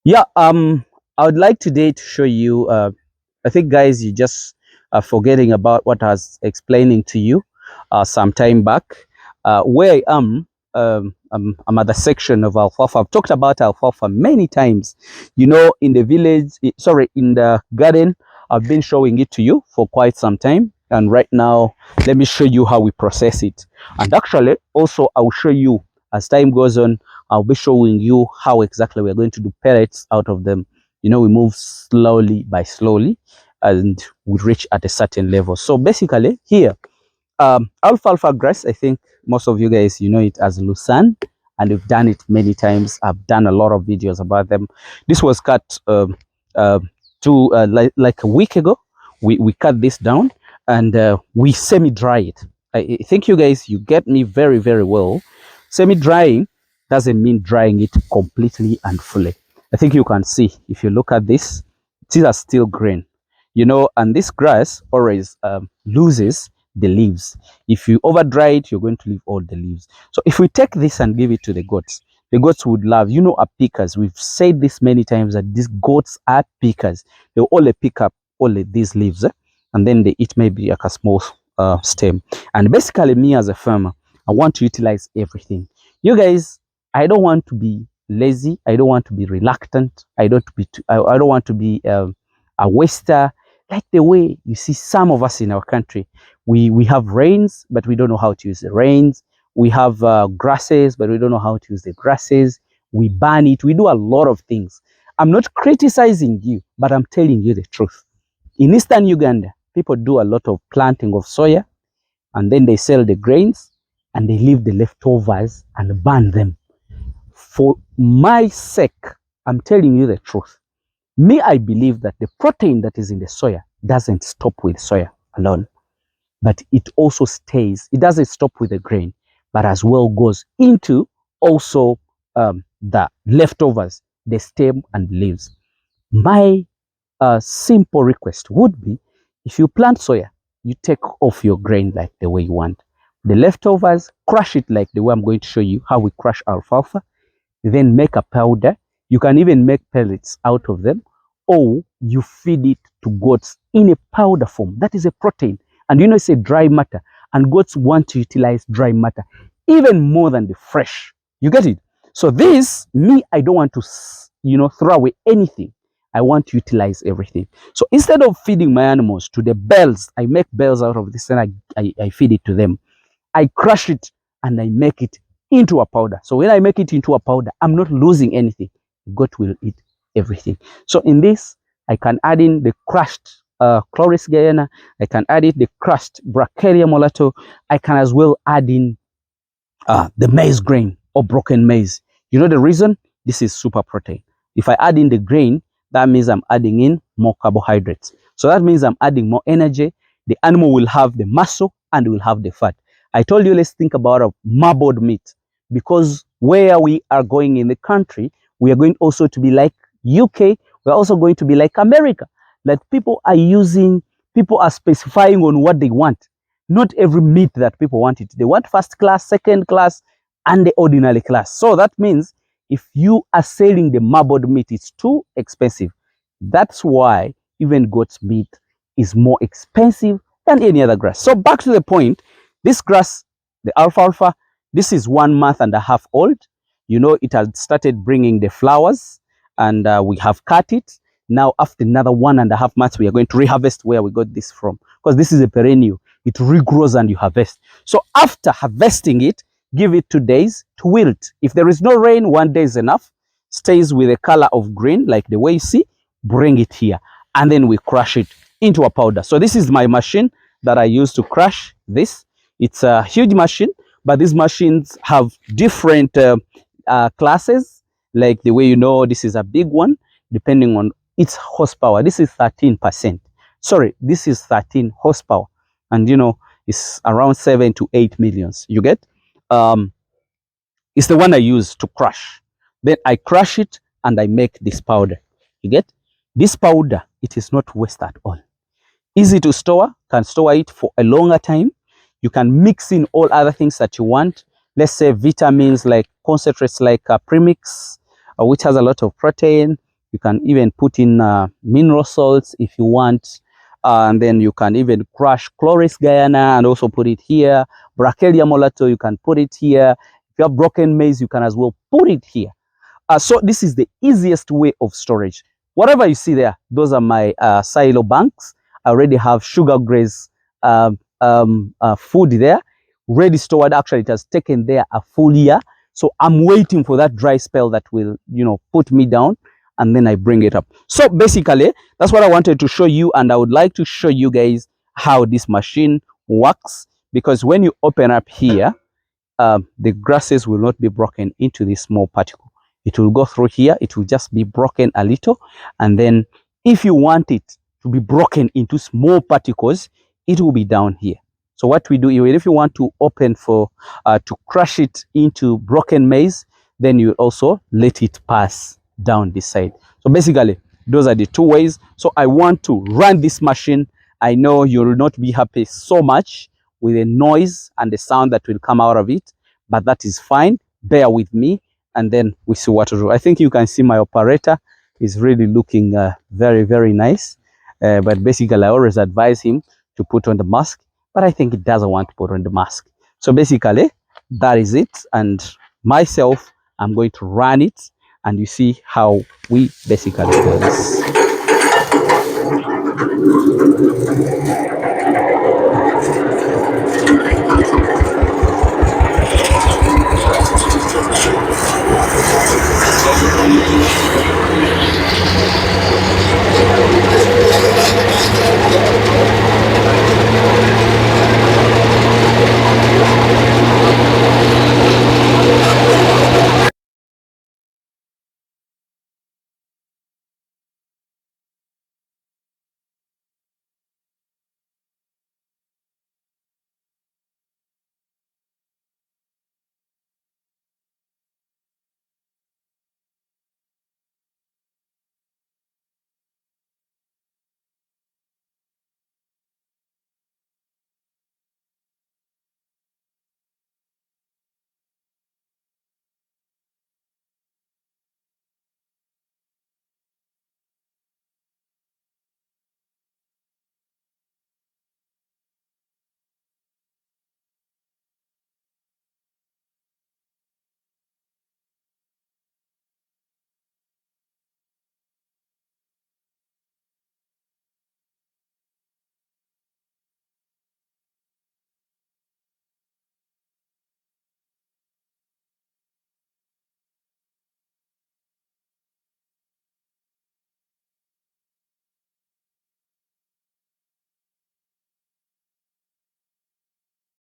Yeah, I would like today to show you, I think guys, you just are forgetting about what I was explaining to you some time back. Where I am, I'm at the section of alfalfa. I've talked about alfalfa many times. You know, in the village, sorry, in the garden, I've been showing it to you for quite some time. And right now, let me show you how we process it. And actually, also, I'll show you as time goes on, I'll be showing you how exactly we're going to do pellets out of them. You know, we move slowly by slowly and we reach at a certain level. So basically here, alfalfa grass, I think most of you guys, you know it as lucern, and we've done it many times. I've done a lot of videos about them. This was cut uh, like a week ago. We cut this down and we semi-dry it. I think you guys, you get me very, very well. Semi-drying doesn't mean drying it completely and fully. I think you can see, if you look at this, these are still green, you know, and this grass always loses the leaves. If you over dry it, you're going to leave all the leaves. So if we take this and give it to the goats would love, you know, are pickers. We've said this many times that these goats are pickers. They only pick up only these leaves, and then they eat maybe like a small stem. And basically, me as a farmer, I want to utilize everything. You guys, I don't want to be lazy. I don't want to be reluctant. I don't want to be a waster. Like the way you see some of us in our country, we have rains, but we don't know how to use the rains. We have grasses, but we don't know how to use the grasses. We burn it. We do a lot of things. I'm not criticizing you, but I'm telling you the truth. In Eastern Uganda, people do a lot of planting of soya, and then they sell the grains and they leave the leftovers and burn them. For my sake, I'm telling you the truth. Me, I believe that the protein that is in the soya doesn't stop with soya alone, but it also stays. It doesn't stop with the grain, but as well goes into also the leftovers, the stem and leaves. My simple request would be, if you plant soya, you take off your grain like the way you want. The leftovers, crush it like the way I'm going to show you how we crush alfalfa, then make a powder. You can even make pellets out of them, or you feed it to goats in a powder form. That is a protein. And you know, it's a dry matter, and goats want to utilize dry matter even more than the fresh. You get it? So this, me, I don't want to, you know, throw away anything. I want to utilize everything. So instead of feeding my animals to the bells, I make bells out of this and I feed it to them. I crush it and I make it into a powder. So when I make it into a powder, I'm not losing anything. Goat will eat everything. So in this, I can add in the crushed Chloris guyana. I can add in the crushed Bracharia molato. I can as well add in the maize grain or broken maize. You know the reason? This is super protein. If I add in the grain, that means I'm adding in more carbohydrates. So that means I'm adding more energy. The animal will have the muscle and will have the fat. I told you, let's think about a marbled meat, because where we are going in the country, we are going also to be like UK. We're also going to be like America. Like people are specifying on what they want. Not every meat that people want it. They want first class, second class, and the ordinary class. So that means if you are selling the marbled meat, it's too expensive. That's why even goat's meat is more expensive than any other grass. So back to the point, this grass, the alfalfa, this is 1.5 months old. You know, it has started bringing the flowers, and we have cut it. Now, after another 1.5 months, we are going to reharvest where we got this from, because this is a perennial. It regrows and you harvest. So after harvesting it, give it 2 days to wilt. If there is no rain, 1 day is enough. Stays with a color of green, like the way you see. Bring it here, and then we crush it into a powder. So this is my machine that I use to crush this. It's a huge machine, but these machines have different classes. Like the way you know, this is a big one, depending on its horsepower. This is 13%. Sorry, this is 13 horsepower. And you know, it's around 7 to 8 millions. You get? It's the one I use to crush. Then I crush it and I make this powder. You get? This powder, it is not waste at all. Easy to store, can store it for a longer time. You can mix in all other things that you want. Let's say vitamins like concentrates like premix, which has a lot of protein. You can even put in mineral salts if you want. And then you can even crush Chloris Guyana and also put it here. Bracharia molato, you can put it here. If you have broken maize, you can as well put it here. So this is the easiest way of storage. Whatever you see there, those are my silo banks. I already have sugar graze food there, ready stored. Actually, it has taken there a full year. So I'm waiting for that dry spell that will, put me down, and then I bring it up. So basically, that's what I wanted to show you, and I would like to show you guys how this machine works, because when you open up here, the grasses will not be broken into this small particle. It will go through here. It will just be broken a little. And then if you want it to be broken into small particles, it will be down here. So what we do, if you want to open for, to crush it into broken maize, then you also let it pass down this side. So basically, those are the two ways. So I want to run this machine. I know you will not be happy so much with the noise and the sound that will come out of it, but that is fine. Bear with me, and then we see what to do. I think you can see my operator is really looking very, very nice. But basically, I always advise him to put on the mask, but I think he doesn't want to put on the mask. So basically, that is it. And myself, I'm going to run it, and you see how we basically do this.